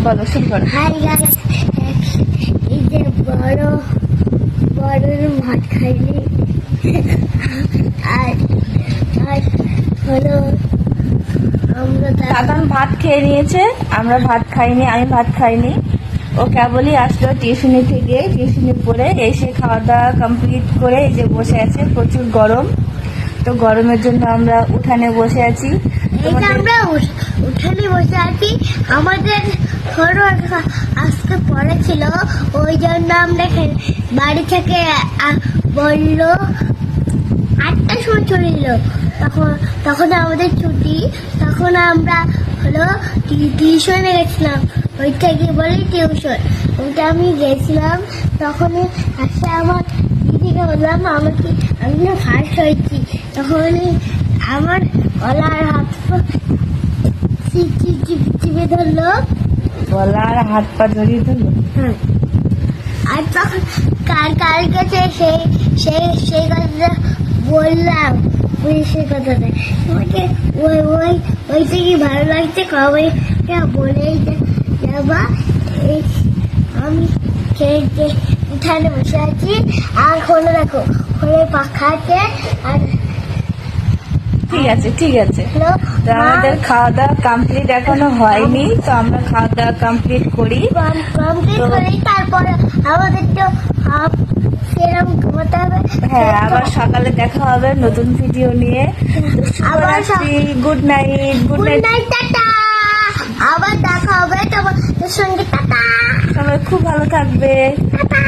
বলো, শুরু করো। হাই গাইস, এই যে বড় বড় ভাত খাইনি আর আর হলো আমরা দাদান ভাত খেয়ে নিয়েছে, আমরা ভাত খাইনি, আমি ভাত খাইনি। ও কেবলই আসলো টিউশনি থেকে, টিউশনি পড়ে এসে খাওয়া দাওয়া কমপ্লিট করে এই যে বসে আছে। প্রচুর গরম, তো গরমের জন্য আমরা উঠানে বসে আছি। এই যে আমরা উঠানে বসে আছি। আমাদের হলো আজকে পড়া ছিল, ওই জন্য আমরা বাড়ি থেকে বললো 8টার সময় চলে এলো। তখন আমাদের ছুটি, তখন আমরা হলো টিউশনে গেছিলাম। ওইটা গিয়ে বলে টিউশন, ওইটা আমি গেছিলাম। তখন আসে আমার দিদিকে বললাম আমি না ফার্স্ট হয়েছি। তখন আমার গলার হাত চিপে ধরলো, গলার হাত পা জড়িয়ে ধরলো। হ্যাঁ। আর তখন কালকে সেই কথাটা বললাম, সেই কথাটা তোমাকে ওইটা কি ভালো লাগছে কবে বলেই যাবা। আমি উঠানে বসে আছি আর হলো দেখো হলে পাখা আছে। আর ঠিক আছে, ঠিক আছে। হলো তো আমাদের খাওয়া দাওয়া কমপ্লিট এখনো হয়নি, তো আমরা খাওয়া দাওয়া কমপ্লিট করি। কমপ্লিট করেই তারপরে আমাদের তো সেরকম ঘুমাতে হবে। হ্যাঁ, আবার সকালে দেখা হবে নতুন ভিডিও নিয়ে। Good night, good good night. Night, tata. আবার দেখা হবে তোমার সঙ্গে, টাটা সবাই খুব ভালো থাকবে। টাটা।